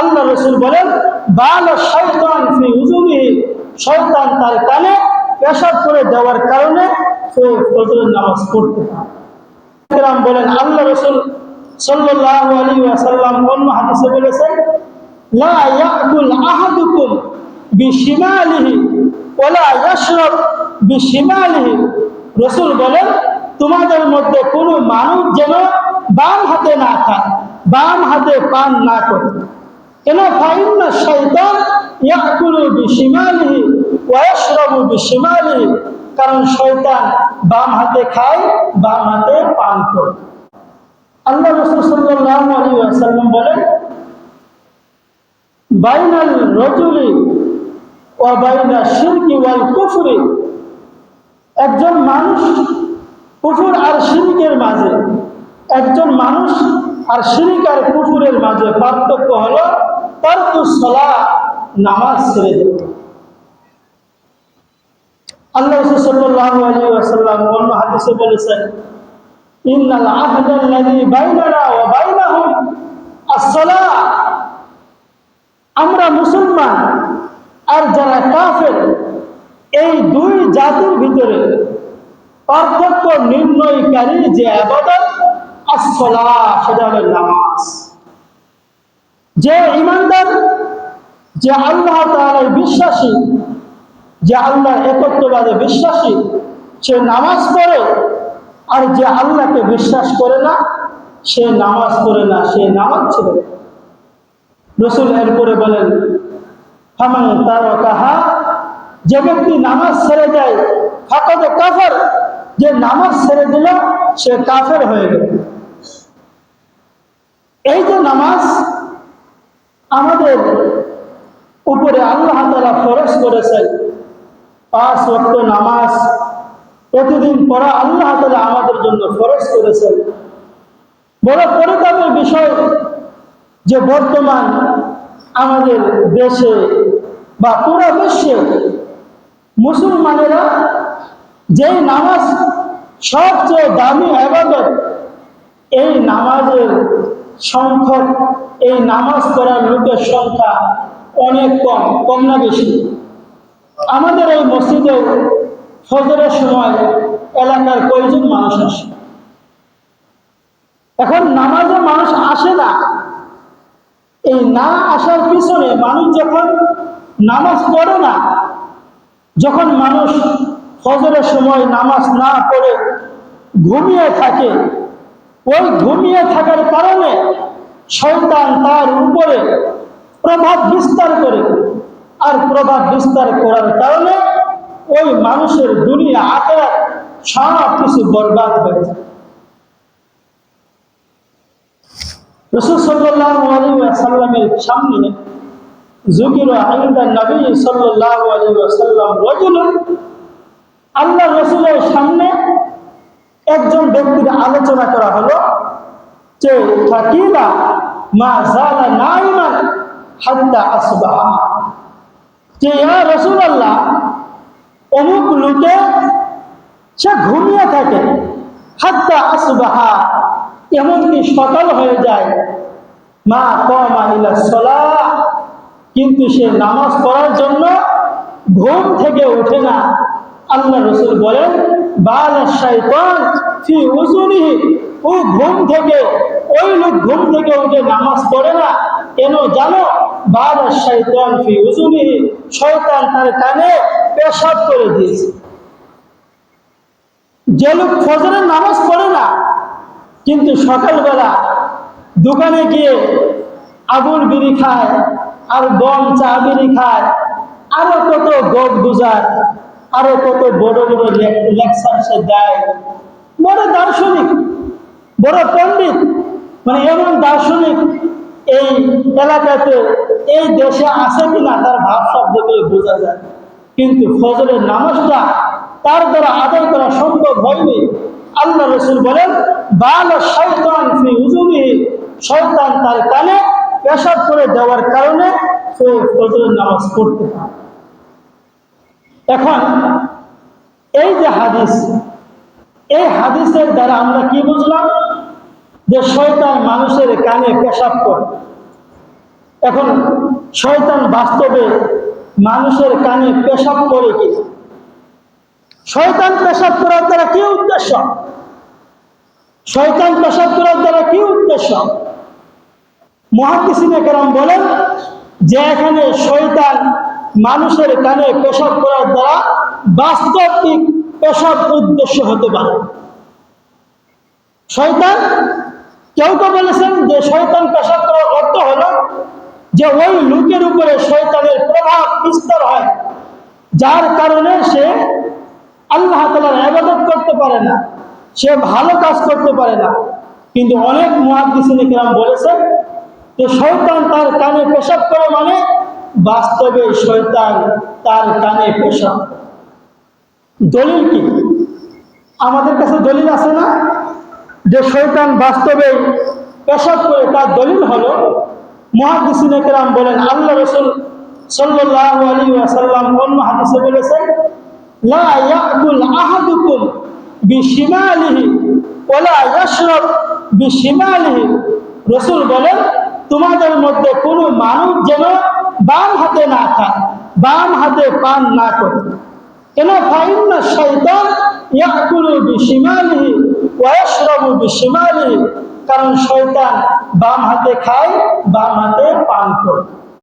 আল্লাহ রাসূল বলেন বাল শাইতান ফি উযুনিহি, শয়তান তার কানে পেশাব করে দেওয়ার কারণে সে ফজরের নামাজ পড়তে পারে। কেরাম বলেন আল্লাহ রাসূল সাল্লাল্লাহু আলাইহি ওয়াসাল্লাম অন্য হাদিসে বলেছেন লা ইয়াকুল আহাদুকুম বিশিমালিহি ওয়ালা ইয়াশরাব বিশিমালিহি। রাসূল বলেন তোমাদের মধ্যে কোনো মানুষ যেন বাম হাতে না খায়, বাম হাতে পান না করে। কেন? ফাইন্না শাইতান ইয়াকুলু বিশিমালিহি ওয়া ইয়াশরাবু বিশিমালিহি, কারণ শয়তান বাম হাতে খায়, বাম হাতে পান করে। আল্লাহ রাসূল সাল্লাল্লাহু আলাইহি ওয়াসাল্লাম বলেন বাইনাল রাজুলি ওয়া বাইনা শিরকি ওয়াল কুফরি, একজন মানুষ কুফর আর শিরকের মাঝে, একজন মানুষ আর শিরক আর কুফরের মাঝে পার্থক্য হলো তারকুস সালাহ, নামাজ ছেড়ে দেওয়া। আল্লাহ রাসূল সাল্লাল্লাহু আলাইহি ওয়াসাল্লাম অন্য হাদিসে বলেছেন ইন্নাল আহদাল্লাযী বাইনানা ওয়া বাইনাহুম আস-সালাহ, আমরা মুসলমান আর যারা কাফের এই দুই জাতির ভিতরে পার্থক্য নির্ণয়কারী যে ইবাদত আস-সালাহ, সেটা হলো নামাজ। যে ঈমানদার, যে আল্লাহ তাআলায় বিশ্বাসী, যে আল্লাহর একত্ববাদে বিশ্বাসী, সে নামাজ পড়ে। আর যে আল্লাহকে বিশ্বাস করে না, সে নামাজ পড়ে না, সে নামাজ ছেড়ে দেয়। রাসূল এরপরে বলেন ফামান তারাকাহা, যে ব্যক্তি নামাজ ছেড়ে দেয় ফাকাদ কাফার, যে নামাজ ছেড়ে দিল সে কাফের হয়ে গেল। এই যে নামাজ আমাদের উপরে আল্লাহ তাআলা ফরজ করেছেন, 5 ওয়াক্ত নামাজ প্রতিদিন পড়া আল্লাহ তাআলা আমাদের জন্য ফরজ করেছেন। বড় পরিতাপের বিষয় যে বর্তমান আমাদের দেশে বা পুরো বিশ্বে মুসলমানেরা যেই নামাজ সবচেয়ে দামি ইবাদত, এই নামাজের সংখ্যক, এই নামাজ পড়ার লোকের সংখ্যা অনেক কম, কম না বেশি? আমাদের এই মসজিদে ফজরের সময় এলাকার কয়েকজন মানুষ আসে। এখন নামাজে মানুষ আসে না, এই না আসার পিছনে মানুষ যখন নামাজ পড়ে না, যখন মানুষ ফজরের সময় নামাজ না পড়ে ঘুমিয়ে থাকে, ওই ঘুমিয়ে থাকার কারণে শয়তান তার উপরে প্রভাব বিস্তার করে। আর প্রভাব বিস্তার করার কারণে ওই মানুষের দুনিয়া আখিরাত সব কিছু বরবাদ হয়ে যায়। রাসূল সাল্লাল্লাহু আলাইহি ওয়াসাল্লামের সামনে যুকিরা ইনদা নবী সাল্লাল্লাহু আলাইহি ওয়াসাল্লাম রাজুলুন, আল্লাহ রাসূলের সামনে একজন ব্যক্তির আলোচনা করা হলো যে ফাকিলা মা যালা নাইমান হাত্তা আসবাহা, যে ইয়া রাসূলুল্লাহ অমুক লোকে সে ঘুমিয়ে থাকে হাত্তা আসবাহা, এমনকি সকাল হয়ে যায়, মা কামা ইলা সালাহ, কিন্তু সে নামাজ পড়ার জন্য ঘুম থেকে ওঠে না। আল্লাহ রাসূল বলেন বাল শাইতান ফি উযুনিহি, ও ঘুম থেকে, ওই লোক ঘুম থেকে উঠে নামাজ পড়ে না কেন জানো? বাল শাইতান ফি উযুনিহি, শয়তান তার কানে পেশাব করে দিয়েছে। যে লোক ফজরের নামাজ পড়ে না কিন্তু সকালবেলা দোকানে গিয়ে আগুন বিড়ি খায় আর গম চা বিড়ি খায়, আরো কত গপ গুজার, আরো কত বড় বড় লেকচার সে দেয়, বড় দার্শনিক, বড় পণ্ডিত, মানে এমন দার্শনিক এই এলাকাতে, এই দেশে আছে কিনা তার ভাবসাব দেখে বোঝা যায়। কিন্তু ফজরের নামাজটা তার দ্বারা আদায় করা সম্ভব হয়নি। আল্লাহ রাসূল বলেন বাল শাইতান ফি উযুনিহি, শয়তান তার কানে পেশাব করে দেওয়ার কারণে সে ফজরের নামাজ পড়তে পারে। এখন এই যে হাদিস, এই হাদিসের দ্বারা আমরা কি বুঝলাম? যে শয়তান মানুষের কানে পেশাব করে। এখন শয়তান বাস্তবে মানুষের কানে পেশাব করে কি? শয়তান পেশাব করার দ্বারা কি উদ্দেশ্য? শয়তান পেশাব করার দ্বারা কি উদ্দেশ্য? মুহাদ্দিসিনে কেরাম বলেন যে এখানে শয়তান মানুষের কানে পেশাব করার দ্বারা বাস্তবিক পেশাব উদ্দেশ্য হতে পারে। শয়তান, কেউ কেউ বলেছেন যে শয়তান পেশাব করার অর্থ হলো যে ওই লোকের উপরে শয়তানের প্রভাব বিস্তার হয়, যার কারণে সে আল্লাহ তাআলার ইবাদত করতে পারে না, সে ভালো কাজ করতে পারে না। কিন্তু অনেক মুহাদ্দিসিনে কেরাম বলেছেন যে শয়তান তার কানে পেশাব করে মানে বাস্তবে শয়তান তার কানে পেশাব। দলিল কি? আমাদের কাছে দলিল আছে না যে শয়তান বাস্তবে পেশাব করে? তার দলিল হলো মুহাদ্দিসিনে কেরাম বলেন আল্লাহ রাসূল সাল্লাল্লাহু আলাইহি ওয়াসাল্লাম অন্য হাদিসে বলেছেন, লা ইয়াকুল আহাদুকুম বিশিমালিহি ওয়ালা ইয়াশরাব বিশিমালিহি। রাসূল বলেন তোমাদের মধ্যে কোনো মানুষ যেন বাম হাতে না খায়, বাম হাতে পান না করে। কেন? ফাইন্না শাইতান ইয়াকুলু বিশিমালিহি ওয়া ইয়াশরাবু বিশিমালিহি, কারণ শয়তান বাম হাতে খায়, বাম হাতে পান করে।